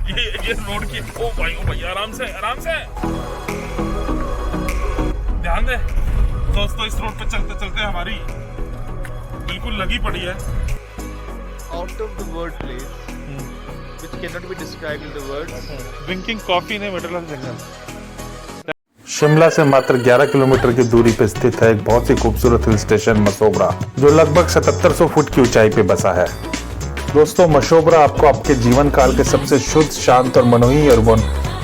ये रोड की ओ भाई आराम से ध्यान दे दोस्तों। इस रोड पे चलते चलते हमारी बिल्कुल लगी पड़ी है। Out of the word place, which cannot be described in the words. Drinking coffee ने मिडल ऑफ जंगल। शिमला से मात्र 11 किलोमीटर की दूरी पर स्थित है एक बहुत ही खूबसूरत हिल स्टेशन मशोबरा, जो लगभग 7700 फुट की ऊंचाई पे बसा है। दोस्तों, मशोबरा आपको आपके जीवन काल के सबसे शुद्ध, शांत और मनोही अनुभव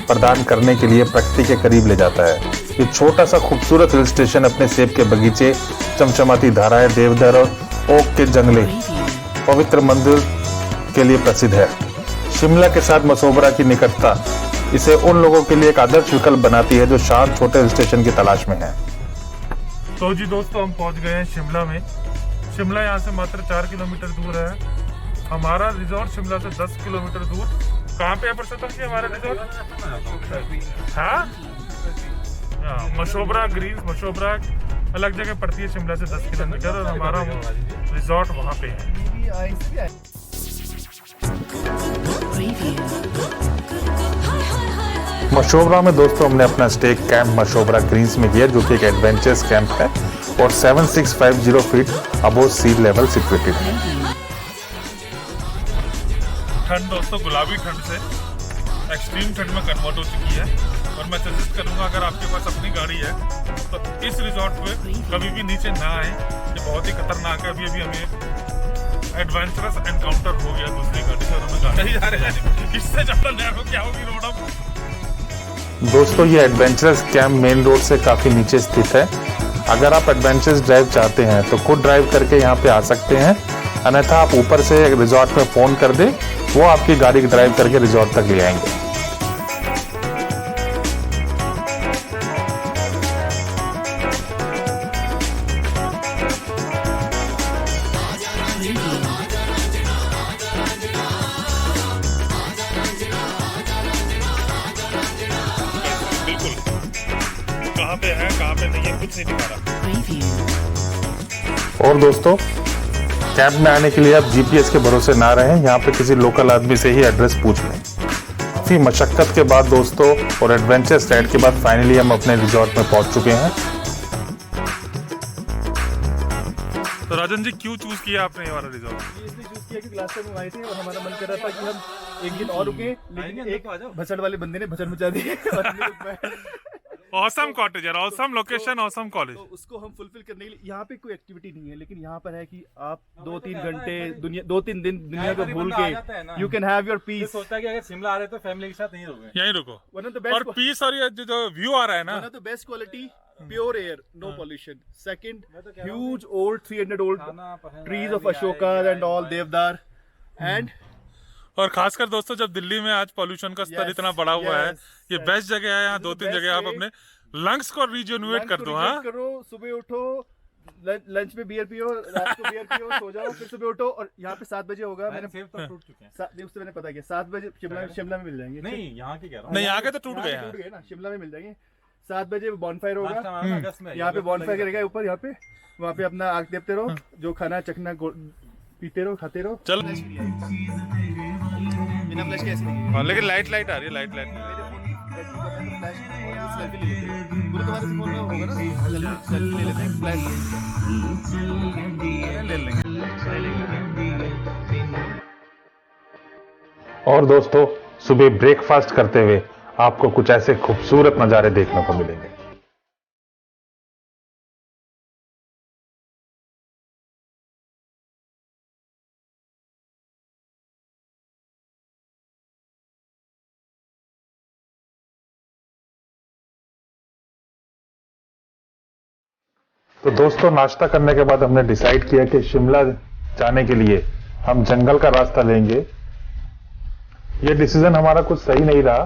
प्रदान करने के लिए प्रकृति के करीब ले जाता है। ये छोटा सा खूबसूरत हिल स्टेशन अपने सेब के बगीचे, चमचमाती धाराएं, देवदार और ओक के जंगले, पवित्र मंदिर के लिए प्रसिद्ध है। शिमला के साथ मशोबरा की निकटता इसे उन लोगों के लिए एक आदर्श विकल्प बनाती है जो शांत छोटे हिल स्टेशन की तलाश में है। तो जी दोस्तों, हम पहुंच गए हैं शिमला में। शिमला यहाँ से मात्र 4 किलोमीटर दूर है। हमारा रिजॉर्ट शिमला से 10 किलोमीटर दूर। कहाँ पे है परसोत्तम जी हमारा रिजॉर्ट? हाँ, मशोबरा ग्रीन, मशोबरा अलग जगह पड़ती है शिमला से 10 किलोमीटर, और हमारा रिजॉर्ट वहाँ पे है। मशोबरा में दोस्तों हमने अपना स्टे कैंप मशोबरा ग्रीन्स में किया, जो कि एक एडवेंचरस कैंप है और 7650 फीट अबोव सी लेवल सिचुएटेड है। ठंड दोस्तों गुलाबी ठंड से एक्सट्रीम ठंड में कन्वर्ट हो चुकी है, और मैं सजेस्ट करूंगा अगर आपके पास अपनी गाड़ी है तो इस रिजॉर्ट पे कभी भी नीचे ना आए। ये बहुत ही खतरनाक है। अभी हमें एडवेंचरस एनकाउंटर हो गया दूसरी गाड़ी से, और हमें गाड़ी जा रहे हैं इससे ज्यादा नैरो क्या होगी रोड। अब दोस्तों, ये एडवेंचरस कैंप मेन रोड से काफी नीचे स्थित है। अगर आप एडवेंचरस ड्राइव चाहते हैं तो खुद ड्राइव करके यहाँ पे आ सकते हैं, अन्यथा आप ऊपर से रिजॉर्ट में फोन कर दे, वो आपकी गाड़ी ड्राइव करके रिजॉर्ट तक ले आएंगे। बिल्कुल कहाँ पे है कहाँ पे नहीं है कुछ नहीं दिखा रहा। और दोस्तों, कैंप में आने के लिए आप जीपीएस के भरोसे ना रहें, यहाँ पे किसी लोकल आदमी से ही एड्रेस पूछ लें। काफी मशक्कत के बाद दोस्तों और एडवेंचरस राइड के बाद फाइनली हम अपने रिजॉर्ट में पहुंच चुके हैं। तो राजन जी, क्यों चूज किया आपने ये वाला रिजॉर्ट? ये इसलिए चूज किया क्योंकि लास्ट टाइम हम आए थे और हमारा मन कर रहा था कि हम एक दिन और रुके, लेकिन एक भसड़ वाले बंदे ने भसड़ मचा दी और हम लोग ऑसम कॉटेज है, ऑसम लोकेशन, ऑसम कॉलेज। तो उसको हम फुलफिल करने के लिए यहाँ पे कोई एक्टिविटी नहीं है, लेकिन यहाँ पर है कि आप 2-3 घंटे दुनिया 2-3 दिन दुनिया को भूल के you can have your peace. सोचता है कि अगर शिमला आ रहे तो फैमिली के साथ नहीं रुके, यहीं रुको। वन ऑफ द और बेस्ट पीस और ये जो व्यू आ रहा है ना, one of the best quality, pure air, no pollution. Second, huge old 300 old trees of Ashoka and all deodar. And और खासकर दोस्तों जब दिल्ली में आज पॉल्यूशन का स्तर इतना बढ़ा हुआ है, ये बेस्ट जगह है। यहाँ 2-3 जगह आप अपने लंग्स को रिजुनवेट कर दो। हाँ, करो, सुबह उठो, लंच में बियर पियो, रात को बियर पियो, सो जाओ, फिर सुबह उठो। और यहाँ पे 7 बजे होगा, मैंने सेब तो टूट चुके हैं। उससे मैंने पता किया 7 बजे शिमला में मिल जाएंगे। नहीं, यहाँ के कह रहा हूँ। नहीं आगे तो टूट गए हैं। टूट गए ना, शिमला में मिल जाएंगे। 7 बजे बॉनफायर होगा, अगस्त में यहाँ पे बॉनफायर करेगा ऊपर, यहाँ पे वहाँ पे अपना आग देते रहो, जो खाना चखना पीते रहो, खाते रहो। चल, बिना फ्लैश कैसे नहीं? हाँ, लेकिन लाइट आ रही है, लाइट सेल्फी ले लेते हैं। बोलो तुम्हारे फोन में होगा ना, सेल्फी ले लेते हैं, फ्लैश ले लेंगे। और दोस्तों, सुबह ब्रेकफास्ट करते हुए आपको कुछ ऐसे खूबसूरत नज़ारे देखने को मिलेंगे। तो दोस्तों, नाश्ता करने के बाद हमने डिसाइड किया कि शिमला जाने के लिए हम जंगल का रास्ता लेंगे। ये डिसीजन हमारा कुछ सही नहीं रहा,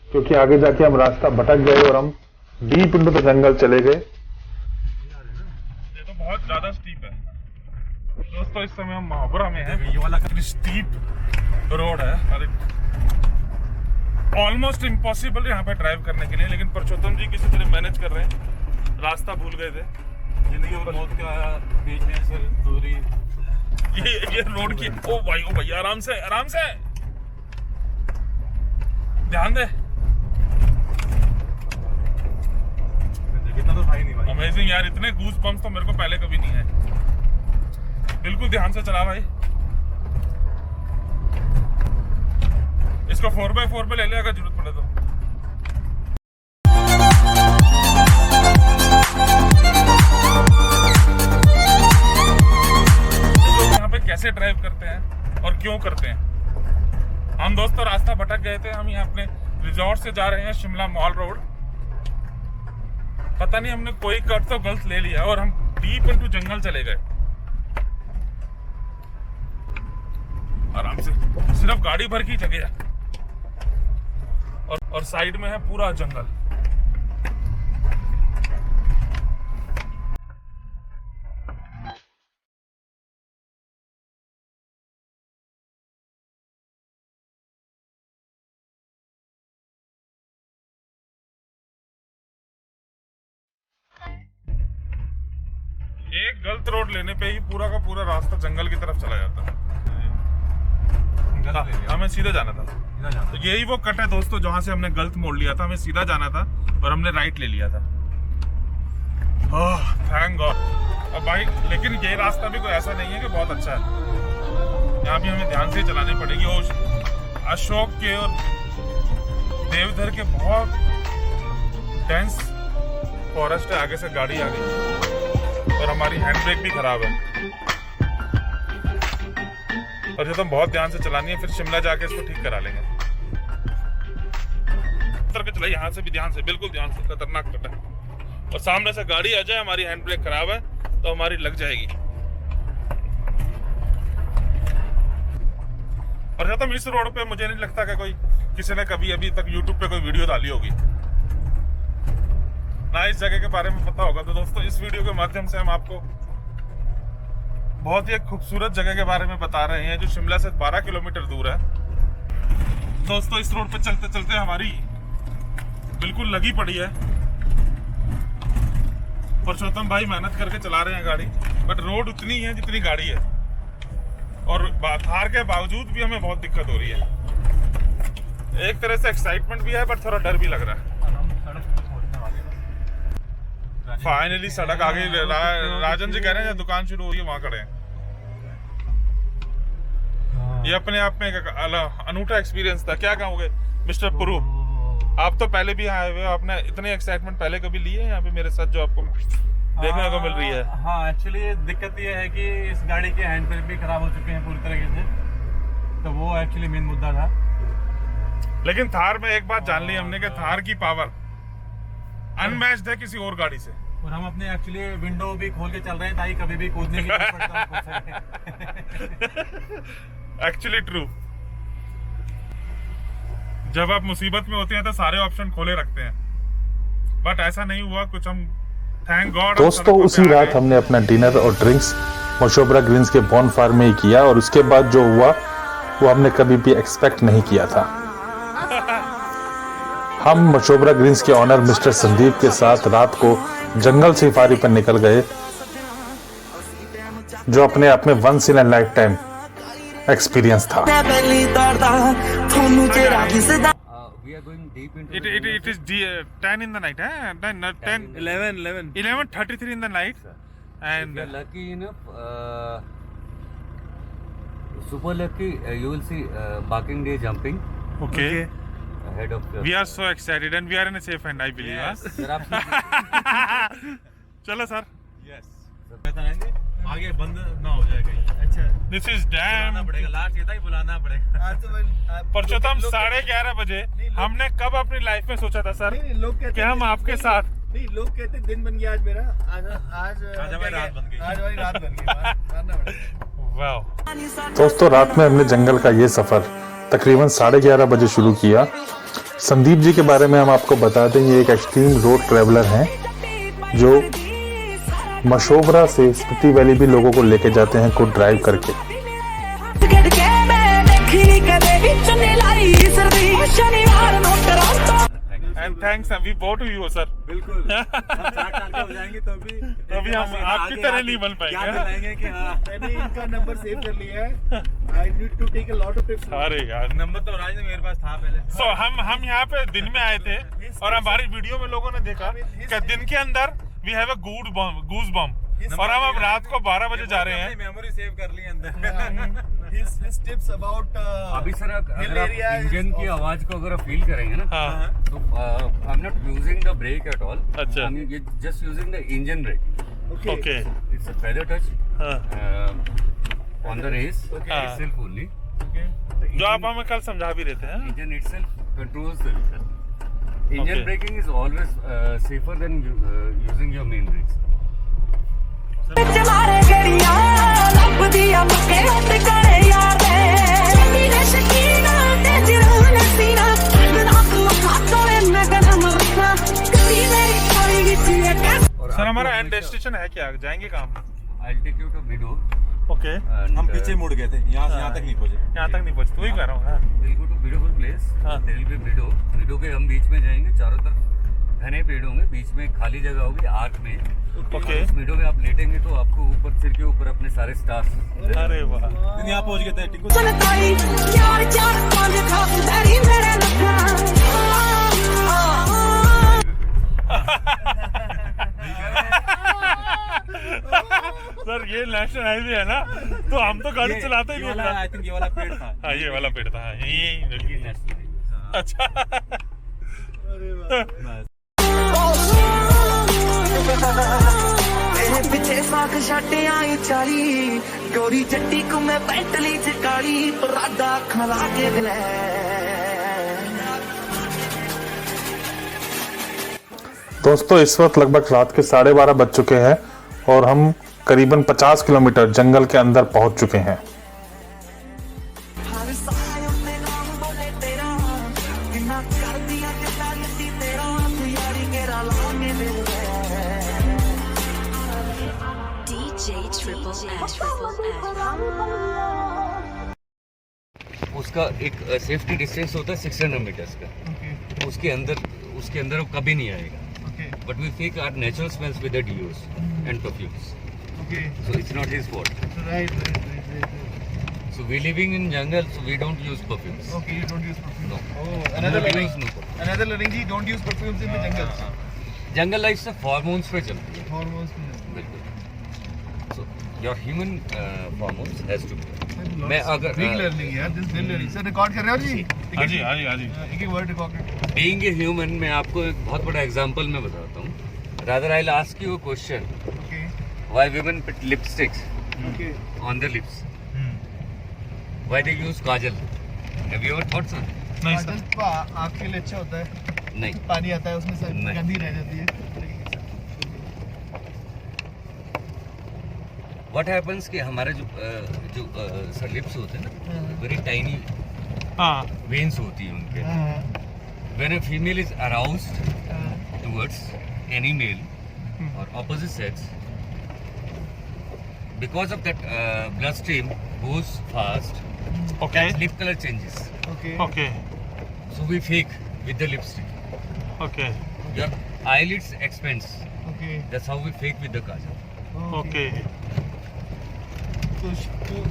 क्योंकि आगे जाके हम रास्ता भटक गए और हम डीप इनटू द जंगल चले गए। ये तो बहुत ज्यादा स्टीप है दोस्तों। इस समय हम मशोबरा में हैं। ये वाला काफी स्टीप रोड है, ऑलमोस्ट इम्पॉसिबल यहाँ पे ड्राइव करने के लिए, लेकिन परसोत्तम जी किसी तरह मैनेज कर रहे हैं। रास्ता भूल गए थे। जिंदगी और मौत का बीच में सिर्फ दूरी। ये रोड की ओ भाई आराम से ध्यान दे। इतना तो था ही नहीं भाई। अमेजिंग यार, इतने गूज बम्स तो मेरे को पहले कभी नहीं है। बिल्कुल ध्यान से चला भाई। इसको 4x4 पे ले ले अगर जरूरत पड़े तो। लोग यहाँ पे कैसे ड्राइव करते हैं और क्यों करते हैं। हम दोस्तों रास्ता भटक गए थे। हम यहाँ अपने रिजॉर्ट से जा रहे हैं शिमला मॉल रोड। पता नहीं हमने कोई कट तो गलत ले लिया और हम डीप इनटू जंगल चले गए। आराम से, सिर्फ गाड़ी भर की जगह है और साइड में है पूरा जंगल। एक गलत रोड लेने पे ही पूरा का पूरा रास्ता जंगल की तरफ चला जाता है। हमें सीधा जाना था। तो यही वो कट है दोस्तों जहां से हमने गलत मोड़ लिया था। हमें सीधा जाना था और हमने राइट ले लिया था। Thank God. अब भाई लेकिन ये रास्ता भी कोई ऐसा नहीं है कि बहुत अच्छा है। यहाँ भी हमें ध्यान से चलानी पड़ेगी। और अशोक के और देवधर के बहुत डेंस फॉरेस्ट है। आगे से गाड़ी आ गई और हमारी हैंड ब्रेक भी खराब है। और जब हम बहुत ध्यान से चलानी है फिर शिमला जाके इसको ठीक करा लेंगे। उतर के चला यहाँ से भी ध्यान से, बिल्कुल ध्यान से। खतरनाक कट है और सामने से गाड़ी आ जाए, हमारी हैंड ब्रेक खराब है तो हमारी लग जाएगी। और जब इस रोड पे मुझे नहीं लगता कि कोई किसी ने कभी अभी तक YouTube पे कोई वीडियो डाली होगी ना इस जगह के बारे में पता होगा। तो दोस्तों इस वीडियो के माध्यम से हम आपको बहुत ही एक खूबसूरत जगह के बारे में बता रहे हैं जो शिमला से 12 किलोमीटर दूर है। दोस्तों इस रोड पे चलते चलते हमारी बिल्कुल लगी पड़ी है। पुरुषोत्तम भाई मेहनत करके चला रहे हैं गाड़ी, बट रोड उतनी है जितनी गाड़ी है और थार के बावजूद भी हमें बहुत दिक्कत हो रही है। एक तरह से एक्साइटमेंट भी है बट थोड़ा डर भी लग रहा है। फाइनली सड़क आ गई। राजन जी कह रहे हैं दुकान शुरू हो रही है, वहां खड़े हैं। ये अपने आप में एक अनूठा एक्सपीरियंस था। क्या कहोगे मिस्टर पुरू, आप तो पहले भी आए हुए, आपने इतनी एक्साइटमेंट पहले कभी ली है यहाँ पे मेरे साथ जो आपको देखने को मिल रही है? हाँ, एक्चुअली दिक्कत ये है कि इस गाड़ी के हैंड ब्रेक भी खराब हो चुके हैं पूरी तरीके से, तो वो एक्चुअली मेन मुद्दा था। लेकिन थार में एक बात जान ली हमने कि थार की पावर अनमैच्ड है किसी और गाड़ी से। और हम अपने एक्चुअली विंडो भी खोल के चल रहे हैं ताकि कभी भी कूदने की जरूरत पड़ता है। Actually true. जब आप मुसीबत में होते हैं तो सारे ऑप्शन खोले रखते हैं, बट ऐसा नहीं हुआ कुछ। हम थैंक गॉड। दोस्तों उसी रात हमने अपना डिनर और ड्रिंक्स मशोबरा ग्रीन्स के बॉनफायर में ही किया और उसके बाद जो हुआ वो हमने कभी भी एक्सपेक्ट नहीं किया था। हम मशोबरा ग्रीन्स के ऑनर मिस्टर संदीप के साथ रात को जंगल सफारी पर निकल गए जो अपने आप में once in a lifetime experience था। It is 10 in the night, 11:33 in the night, and if you're lucky enough, super lucky, you will see barking deer jumping okay. ahead of your. We are so excited and we are in a safe hand, I believe. Yes, Huh? you're absolutely. चलो sir. आगे बंद ना हो जाए कहीं। अच्छा, This is damn. पड़ेगा last ये था ही बुलाना पड़ेगा। पुरुषोत्तम 11:30 बजे हमने कब अपनी लाइफ में सोचा था सर लोग कहते कि हम आपके साथ। नहीं, लोग कहते दिन बन गया आज मेरा। आज हमारी रात बन गई। आज हमारी रात बन गई। मानना पड़ेगा। वाह। दोस्तों रात में हमने जंगल का ये सफर तकरीबन 11:30 बजे शुरू किया। संदीप जी के बारे में हम आपको बता दें, ये एक एक्सट्रीम रोड ट्रैवलर हैं जो मशोबरा से स्पीति वैली भी लोगों को लेके जाते हैं खुद ड्राइव करके। And thanks we bought you sir. बिल्कुल हम 4 साल के हो जाएंगे तो भी हम आपकी तरह नहीं बन पाएंगे। याद दिलाएंगे कि हाँ मैंने इनका नंबर सेव कर लिया है। I need to take a lot of tips. अरे यार नंबर तो राज ने मेरे पास था पहले। सो हम यहाँ पे दिन में आए थे और हमारी वीडियो में लोगों ने देखा कि दिन के अंदर वी हैव अ गूज बम और हम अब रात को 12 बजे जा रहे हैं। मेमोरी सेव कर ली अंदर। His tips about अभी सर अगर hill आप area is इंजन की आवाज को अगर आप फील करेंगे ना, हाँ तो I am not using the brake at all. अच्छा। I mean just using the engine brake. okay. Okay it's a feather touch हाँ ऑन द रेस हाँ। itself only। जो आप हमें कल समझा भी रहे थे हैं? Engine itself controls the vehicle. Engine Okay. braking is always safer than using your main brakes. ਮਾਰੇ ਗੜੀਆਂ ਲੱਭਦੀਆਂ ਮੁੱਕੇ ਹੱਥ ਕਰੇ ਯਾਰ ਦੇ ਮੇਰੇ ਸ਼ਕੀਨਾ ਤੇ ਜਰੂਰ ਨਸੀਨਾ ਬਿਨਾ ਤੂੰ ਖਾਤੋਂ ਮੈਂ ਗਨਮ ਰੱਖਾਂ ਕਦੀ ਮੇਰੀ ਕੋਈ ਵਿੱਚ सर हमारा एंड डेस्टिनेशन है क्या, जाएंगे कहाँ? I'll take you to Mido. Okay And, हम पीछे मुड़ गए थे, यहाँ से यहाँ तक नहीं पहुँचे। यहाँ तक नहीं पहुँचते, वही कह रहा हूँ हाँ। we'll go to beautiful place. हाँ। There will be Mido. Mido के हम बीच में जाएंगे, चारों तरफ घने पेड़ होंगे, बीच में खाली जगह होगी आर्क में। ओके उस मिडो में आप लेटेंगे तो आपको ऊपर सिर के ऊपर अपने सारे स्टार्स। अरे वाह फिर यहाँ पहुँच गए थे टिंकू। ਸੁਣਤਾਈ ਯਾਰ ਚਾਰ ਪੰਜ ਖਾਤਰੀ ਮੇਰੇ ਲੱਖਾਂ सर ये नेशनल हाईवे है ना, तो हम तो गाड़ी चलाते ही ये नहीं वाला था। आई थिंक ये वाला पेड़ था। हाँ ये वाला पेड़ था, यही अच्छा ਤੇਰੇ ਪਿੱਛੇ ਸਾਖ ਛੱਡ ਆਈ ਚਾਲੀ ਗੋਰੀ ਜੱਟੀ ਕੋ ਮੈਂ ਪੈਂਟਲੀ ਚ ਕਾਲੀ ਪਰਾਡਾ ਅੱਖਾਂ ਲਾ ਕੇ ਲੈ दोस्तों इस वक्त लगभग रात के 12:30 बज चुके हैं और हम करीबन 50 किलोमीटर जंगल के अंदर पहुंच चुके हैं। ਹਰ ਸਾਹ ਉੱਤੇ ਨਾਮ ਬੋਲੇ ਤੇਰਾ ਕਿੰਨਾ ਕਰਦੀਆਂ ਜਿੱਦਾਂ ਲੱਤੀ ਤੇਰਾ ਯਾਰੀ ਮੇਰਾ ਲਾਣੇ ਦੇ DJ Triple S. उसका एक सेफ्टी डिस्टेंस होता है 600 मीटर्स का। उसके अंदर वो कभी नहीं आएगा। But we fake our natural smells with the deos and perfumes. So it's not his fault. Right. So we living in jungle, so we don't use perfumes. Okay, you don't use perfume. No. Oh, another No learning. use, no perfume. Another learning जी, don't use perfumes in the jungles. जंगल life से hormones पे चलती है। Hormones. बिल्कुल। So your human hormones has to be। मैं अगर Big learning यार, this big learning. Sir record कर रहे हो जी? हाँ जी हाँ जी हाँ जी एक word record. Being a human, मैं आपको एक बहुत बड़ा एग्जांपल मैं बताता हूँ। Rather I'll ask you a question. Okay. Why women put lipsticks Okay. on their lips? Why they use kajal? Have you ever thought so? नहीं सर काजल आँख के लिए अच्छा होता है। नहीं। पानी आता है उसमें से नहीं। गंदी रह जाती है। What happens कि हमारे जो सर लिप्स होते हैं ना, very tiny हाँ veins होती है उनके। When a female is aroused towards any male or opposite sex, because of that blood stream goes fast, okay lip color changes. Okay. Okay So we fake with the lipstick. Okay Your eyelids expands. Okay. That's how we fake with the kajal. Okay So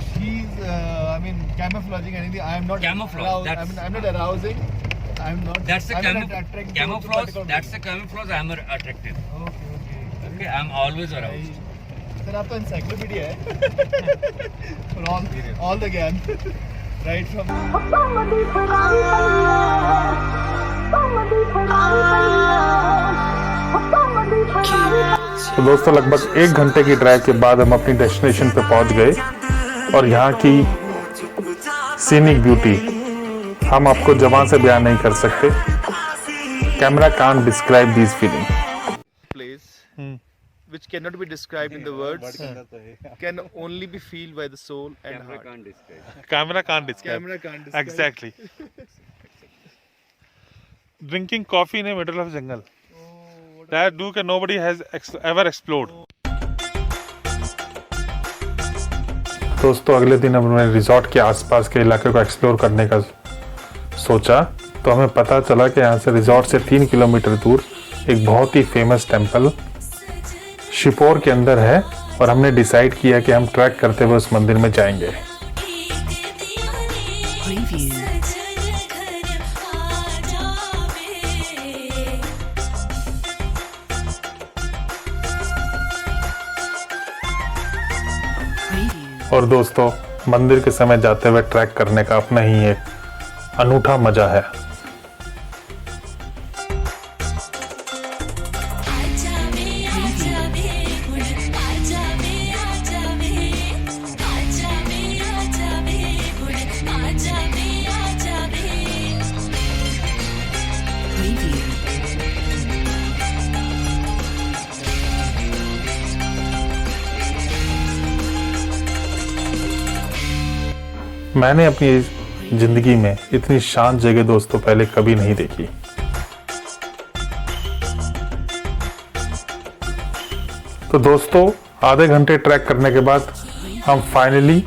she's, I mean, camouflaging anything. I am not Camouflage, aroused. that's- I'm not arousing. I'm not. That's the I'm not attracted to camouflage. particular That's the lady. camouflage. I'm attractive. Okay. Okay, I'm always aroused. Sir आप तो encyclopedia है. For all the ज्ञान. Right from. ਸਮਦੀ Ferrari ਸਮਦੀ Ferrari तो दोस्तों लगभग 1 घंटे की drive के बाद हम अपनी डेस्टिनेशन पे पहुंच गए और यहाँ की सीनिक ब्यूटी हम आपको ज़बान से बयान नहीं कर सकते। Camera can't describe this feeling. Place which cannot be described in the words, can only be felt by the soul and Camera heart. can't describe. Camera can't describe Camera can't describe. Exactly drinking coffee in middle of jungle that do के nobody has ever explored. दोस्तों अगले दिन हमने resort के आसपास के इलाके को एक्सप्लोर करने का सोचा, तो हमें पता चला कि यहाँ से रिजॉर्ट से 3 किलोमीटर दूर एक बहुत ही फेमस टेम्पल शिपोर के अंदर है, और हमने डिसाइड किया कि हम ट्रैक करते हुए उस मंदिर में जाएंगे। और दोस्तों, मंदिर के समय जाते हुए ट्रैक करने का अपना ही एक अनूठा मजा है। मैंने अपनी जिंदगी में इतनी शांत जगह दोस्तों पहले कभी नहीं देखी। तो दोस्तों, आधे घंटे ट्रैक करने के बाद हम फाइनली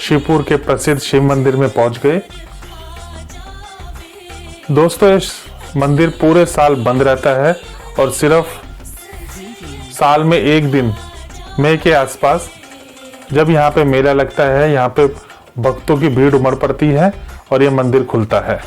शिवपुर के प्रसिद्ध शिव मंदिर में पहुंच गए। दोस्तों, इस मंदिर पूरे साल बंद रहता है और सिर्फ साल में एक दिन मई के आसपास, जब यहाँ पे मेला लगता है, यहाँ पे भक्तों की भीड़ उमड़ पड़ती है और ये मंदिर खुलता है।